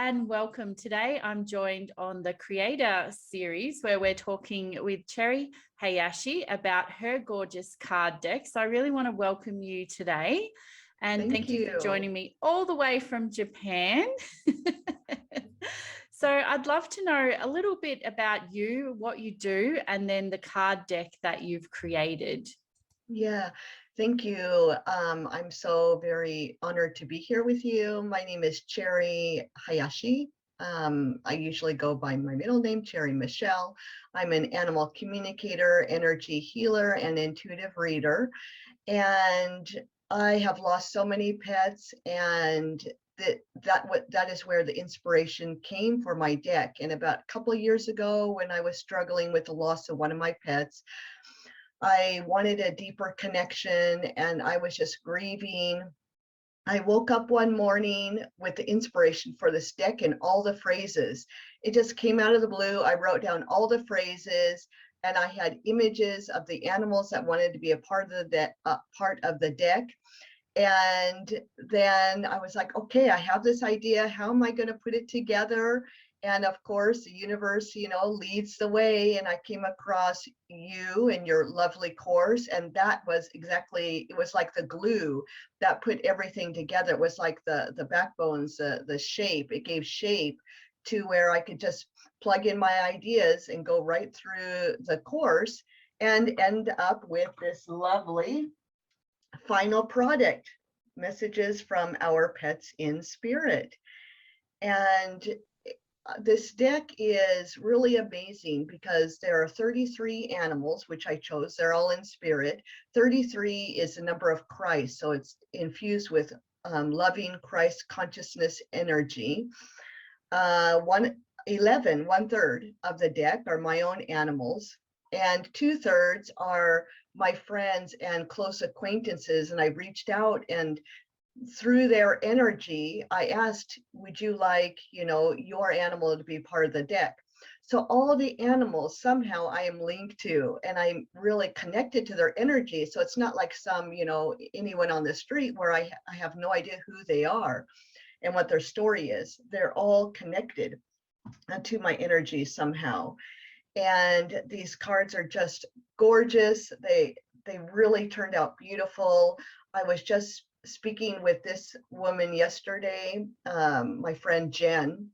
and welcome. Today I'm joined on the Creator series where we're talking with Cheri Hayashi about her gorgeous card deck. So I really want to welcome you today and thank you for joining me all the way from Japan. So I'd love to know a little bit about you, what you do, and then the card deck that you've created. Yeah, thank you. I'm so very honored to be here with you. My name is Cheri Hayashi. I usually go by my middle name, Cheri Michelle. I'm an animal communicator, energy healer, and intuitive reader. And I have lost so many pets, and that is where the inspiration came for my deck. And about a couple of years ago, when I was struggling with the loss of one of my pets, I wanted a deeper connection and I was just grieving. I woke up one morning with the inspiration for this deck and all the phrases. It just came out of the blue. I wrote down all the phrases and I had images of the animals that wanted to be a part of the deck. And then I was like, okay, I have this idea. How am I going to put it together? And of course, the universe, leads the way. And I came across you and your lovely course. And that was it was like the glue that put everything together. It was like the backbones, the shape. It gave shape to where I could just plug in my ideas and go right through the course and end up with this lovely final product, messages from our pets in spirit. And this deck is really amazing because there are 33 animals, which I chose. They're all in spirit. 33 is the number of Christ, so it's infused with loving Christ consciousness energy. 1/3 of the deck are my own animals, and 2/3 are my friends and close acquaintances. And I reached out, and through their energy, I asked, would you like, your animal to be part of the deck? So all of the animals somehow I am linked to, and I'm really connected to their energy. So it's not like anyone on the street where I have no idea who they are and what their story is. They're all connected to my energy somehow. And these cards are just gorgeous. They really turned out beautiful. I was just speaking with this woman yesterday, my friend Jen.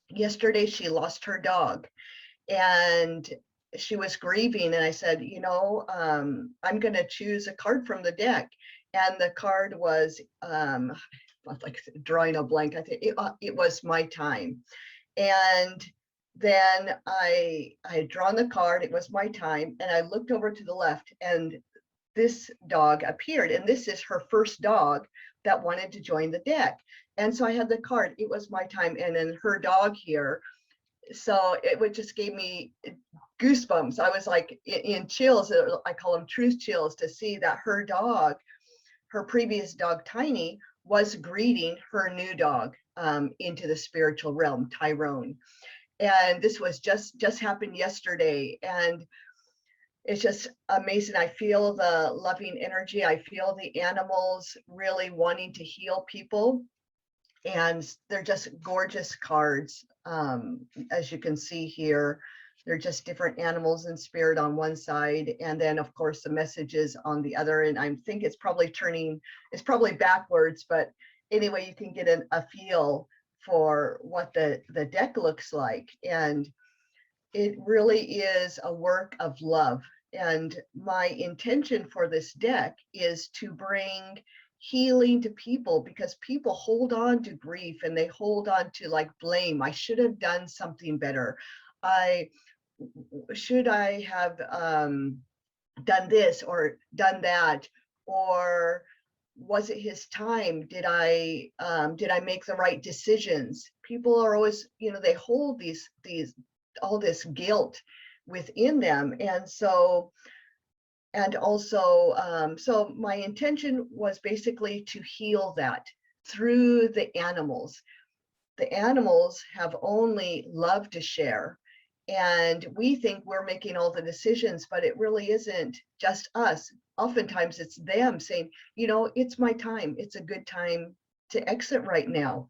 Yesterday, she lost her dog and she was grieving. And I said, I'm going to choose a card from the deck. And the card was like drawing a blank. I think it was my time. And then I had drawn the card. It was my time. And I looked over to the left and this dog appeared. And this is her first dog that wanted to join the deck. And so I had the card. It was my time. And then her dog here. So it just gave me goosebumps. I was like in chills. I call them truth chills to see that her dog, her previous dog, Tiny, was greeting her new dog into the spiritual realm, Tyrone. And this was just happened yesterday. And it's just amazing. I feel the loving energy. I feel the animals really wanting to heal people. And they're just gorgeous cards. As you can see here, they're just different animals in spirit on one side. And then of course the messages on the other. And I think it's probably backwards, but anyway, you can get a feel for what the deck looks like. And it really is a work of love. And my intention for this deck is to bring healing to people, because people hold on to grief and they hold on to like blame. I should have done something better. Should I have done this or done that? Or was it his time? Did I make the right decisions? People are always, they hold all this guilt within them. And so my intention was basically to heal that through the animals. The animals have only love to share. And we think we're making all the decisions, but it really isn't just us. Oftentimes it's them saying, it's my time. It's a good time to exit right now.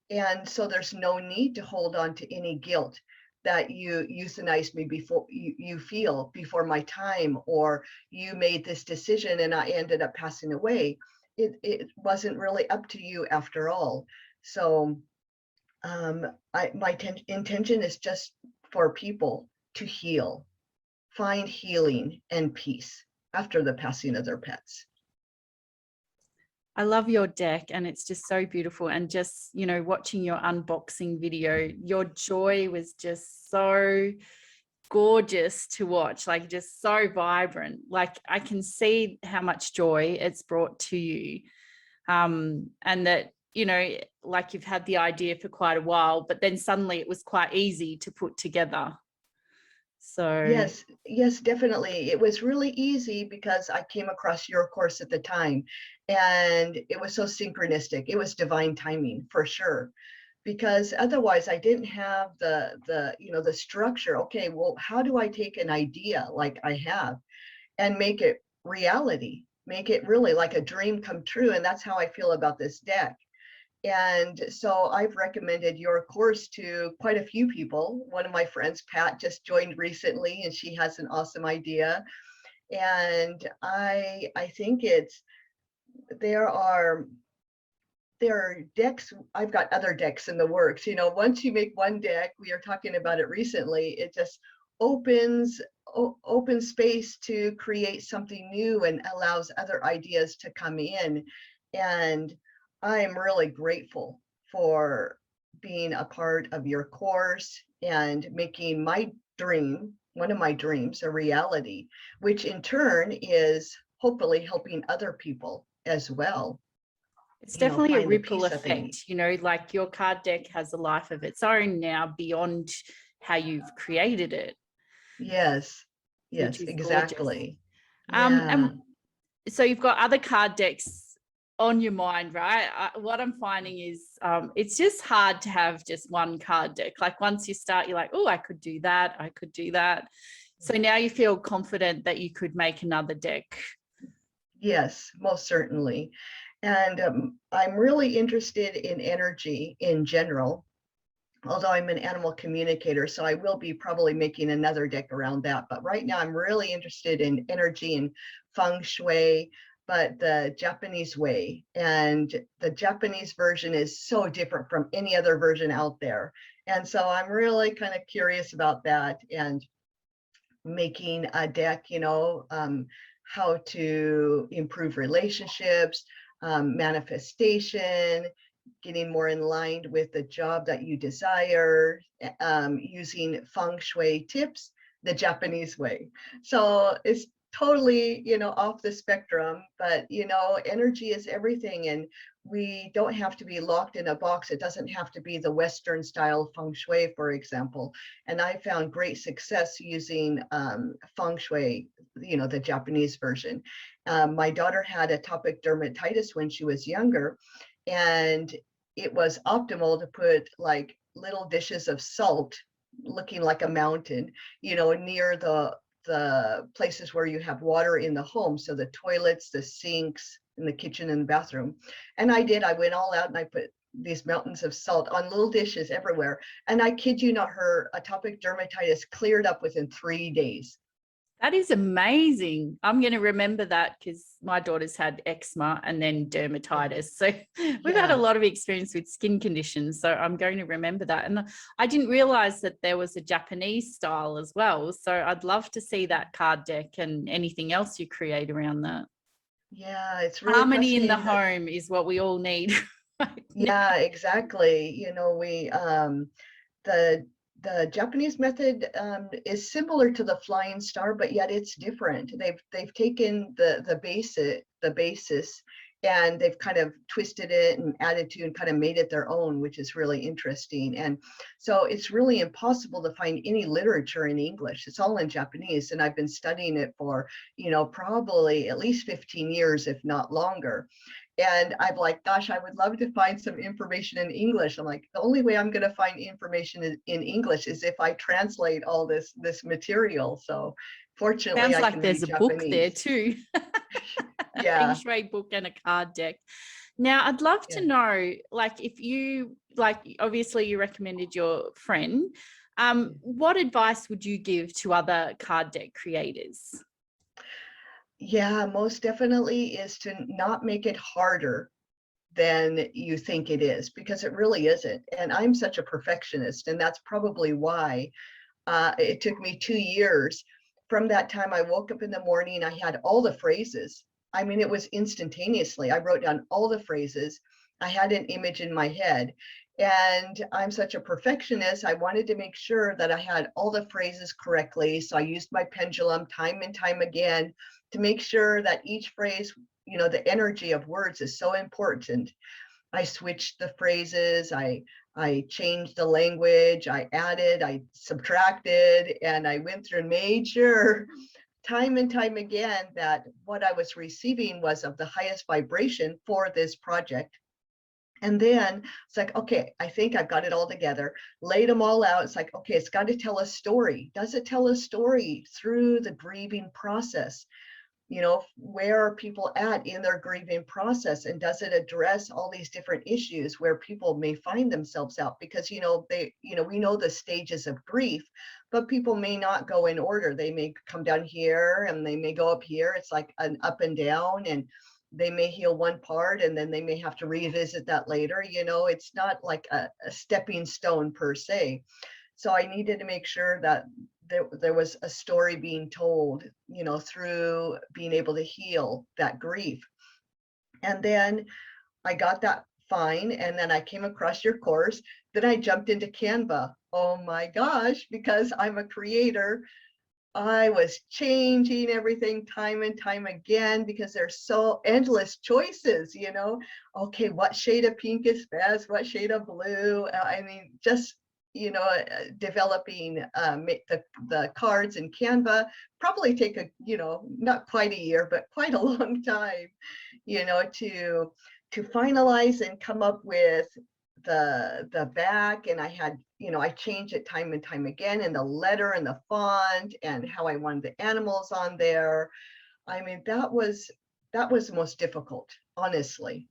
And so there's no need to hold on to any guilt that you euthanized me before you feel before my time, or you made this decision and I ended up passing away. It wasn't really up to you after all. So my intention is just for people to heal, find healing and peace after the passing of their pets. I love your deck, and it's just so beautiful. And just, you know, watching your unboxing video, your joy was just so gorgeous to watch, like just so vibrant. Like I can see how much joy it's brought to you. And that, you know, like you've had the idea for quite a while, but then suddenly it was quite easy to put together. So Yes, definitely. It was really easy because I came across your course at the time, and it was so synchronistic. It was divine timing for sure. Because otherwise I didn't have the structure. Okay, well, how do I take an idea like I have and make it reality? Make it really like a dream come true. And that's how I feel about this deck. And so I've recommended your course to quite a few people. One of my friends, Pat, just joined recently, and she has an awesome idea. And I think there are decks. I've got other decks in the works. Once you make one deck, we are talking about it recently, it just opens open space to create something new and allows other ideas to come in. And I am really grateful for being a part of your course and making one of my dreams, a reality, which in turn is hopefully helping other people as well, it's definitely a find the ripple peace that they need. effect, you know, like your card deck has a life of its own now beyond how you've created it. Yes, Which yes, is gorgeous. exactly. Yeah. And so you've got other card decks on your mind, right? What I'm finding is it's just hard to have just one card deck. Like once you start, you're like, oh, I could do that. I could do that. So now you feel confident that you could make another deck. Yes, most certainly. And I'm really interested in energy in general, although I'm an animal communicator, so I will be probably making another deck around that. But right now I'm really interested in energy and feng shui, but the Japanese way. And the Japanese version is so different from any other version out there. And so I'm really kind of curious about that and making a deck, how to improve relationships, manifestation, getting more in line with the job that you desire, using feng shui tips the Japanese way. So it's totally, off the spectrum, but, energy is everything. And we don't have to be locked in a box. It doesn't have to be the Western style feng shui, for example. And I found great success using feng shui, the Japanese version. My daughter had atopic dermatitis when she was younger, and it was optimal to put like little dishes of salt looking like a mountain, near the places where you have water in the home. So the toilets, the sinks, in the kitchen and the bathroom. And I went all out and I put these mountains of salt on little dishes everywhere. And I kid you not, her atopic dermatitis cleared up within 3 days. That is amazing. I'm going to remember that because my daughter's had eczema and then dermatitis. So we've had a lot of experience with skin conditions. So I'm going to remember that. And I didn't realize that there was a Japanese style as well. So I'd love to see that card deck and anything else you create around that. Yeah, it's really harmony in the home is what we all need. Right now. Yeah, exactly. The Japanese method is similar to the flying star, but yet it's different. They've taken the basis, and they've kind of twisted it and added to and kind of made it their own, which is really interesting. And so it's really impossible to find any literature in English. It's all in Japanese, and I've been studying it for, probably at least 15 years, if not longer. And I'm like, gosh, I would love to find some information in English. I'm like, the only way I'm going to find information in English is if I translate all this material. So fortunately, sounds like there's a book there too. Yeah. Feng shui book and a card deck. Now, I'd love to Yeah. know, like, if you, like, obviously you recommended your friend. What advice would you give to other card deck creators? Yeah, most definitely is to not make it harder than you think it is, because it really isn't. And I'm such a perfectionist, and that's probably why it took me 2 years. From that time, I woke up in the morning, I had all the phrases. I mean, it was instantaneously. I wrote down all the phrases. I had an image in my head. And I'm such a perfectionist. I wanted to make sure that I had all the phrases correctly. So I used my pendulum time and time again to make sure that each phrase, the energy of words is so important. I switched the phrases, I changed the language, I added, I subtracted, and I went through and made sure time and time again that what I was receiving was of the highest vibration for this project. And then it's like, okay, I think I've got it all together, laid them all out. It's like, okay, it's got to tell a story. Does it tell a story through the grieving process? Where are people at in their grieving process, and does it address all these different issues where people may find themselves out? Because we know the stages of grief, but people may not go in order. They may come down here and they may go up here. It's like an up and down, and they may heal one part and then they may have to revisit that later. It's not like a stepping stone per se. So I needed to make sure that there was a story being told, through being able to heal that grief. And then I got that fine. And then I came across your course. Then I jumped into Canva. Oh my gosh, because I'm a creator, I was changing everything time and time again because there's so endless choices, Okay, what shade of pink is best? What shade of blue? I mean, just developing the cards in Canva probably take not quite a year, but quite a long time, to finalize and come up with the back. And I had, I changed it time and time again, and the letter and the font and how I wanted the animals on there. I mean, that was the most difficult, honestly,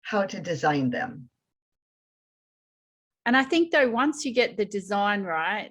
how to design them. And I think, though, once you get the design right,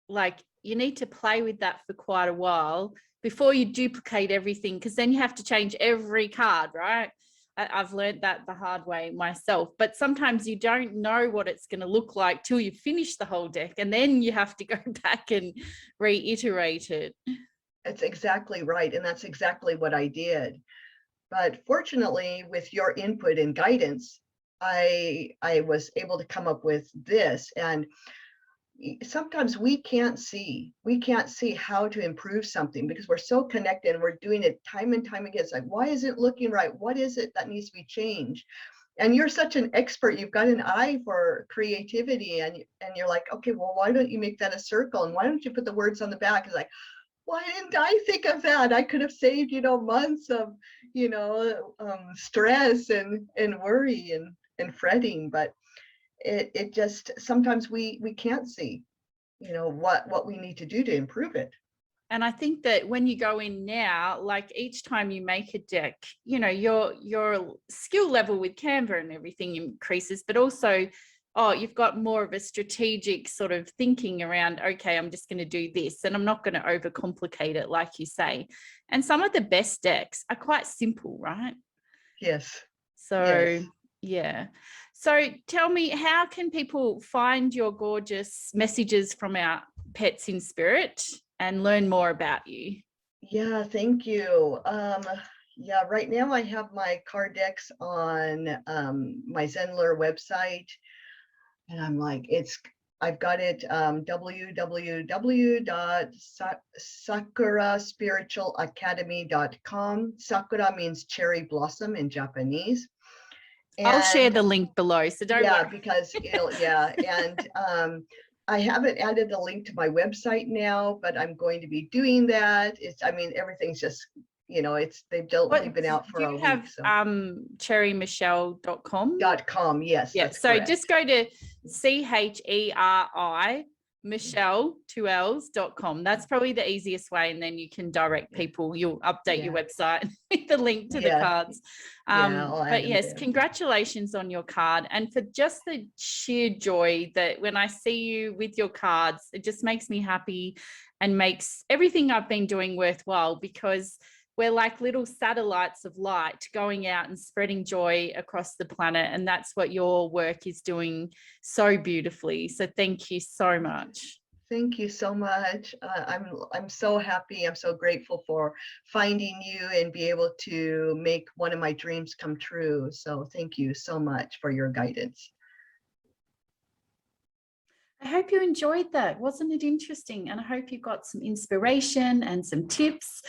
like, you need to play with that for quite a while before you duplicate everything, because then you have to change every card, right? I've learned that the hard way myself. But sometimes you don't know what it's going to look like till you finish the whole deck, and then you have to go back and reiterate it. That's exactly right. And that's exactly what I did. But fortunately, with your input and guidance, I was able to come up with this. And sometimes we can't see how to improve something because we're so connected and we're doing it time and time again. It's like, why is it looking right? What is it that needs to be changed? And you're such an expert. You've got an eye for creativity, and you're like, okay, well, why don't you make that a circle? And why don't you put the words on the back? It's like, why didn't I think of that? I could have saved, months of, stress and worry and fretting. But it just, sometimes we can't see, what we need to do to improve it. And I think that when you go in now, like, each time you make a deck, your skill level with Canva and everything increases, but also, you've got more of a strategic sort of thinking around, okay, I'm just going to do this and I'm not going to overcomplicate it, like you say. And some of the best decks are quite simple, right? Yes. So, yes. Yeah. So tell me, how can people find your gorgeous messages from our pets in spirit and learn more about you? Yeah, thank you. Yeah, right now I have my card decks on my Zenler website, and I'm like, I've got it www.sakuraspiritualacademy.com. Sakura means cherry blossom in Japanese. I'll share the link below, so don't worry. Because and I haven't added the link to my website now, but I'm going to be doing that. Everything's just, they've been out for a week. So CheriMichelle.com. .com, yes. Yeah. That's so correct. just go to CHERI Michelle, 2Ls.com. That's probably the easiest way. And then you can direct people. You'll update your website with the link to the cards. But yes, congratulations on your card. And for just the sheer joy that when I see you with your cards, it just makes me happy and makes everything I've been doing worthwhile, because we're like little satellites of light going out and spreading joy across the planet. And that's what your work is doing so beautifully. So thank you so much. Thank you so much. I'm so happy. I'm so grateful for finding you and be able to make one of my dreams come true. So thank you so much for your guidance. I hope you enjoyed that. Wasn't it interesting? And I hope you got some inspiration and some tips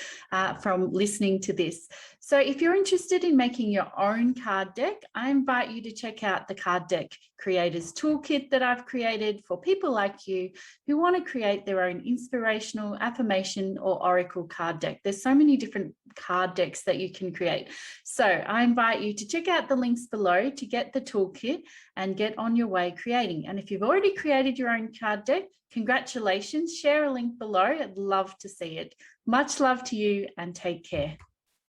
from listening to this. So if you're interested in making your own card deck, I invite you to check out the Card Deck Creators Toolkit that I've created for people like you who want to create their own inspirational, affirmation, or oracle card deck. There's so many different card decks that you can create. So I invite you to check out the links below to get the toolkit and get on your way creating. And if you've already created your own card deck, congratulations. Share a link below. I'd love to see it. Much love to you and take care.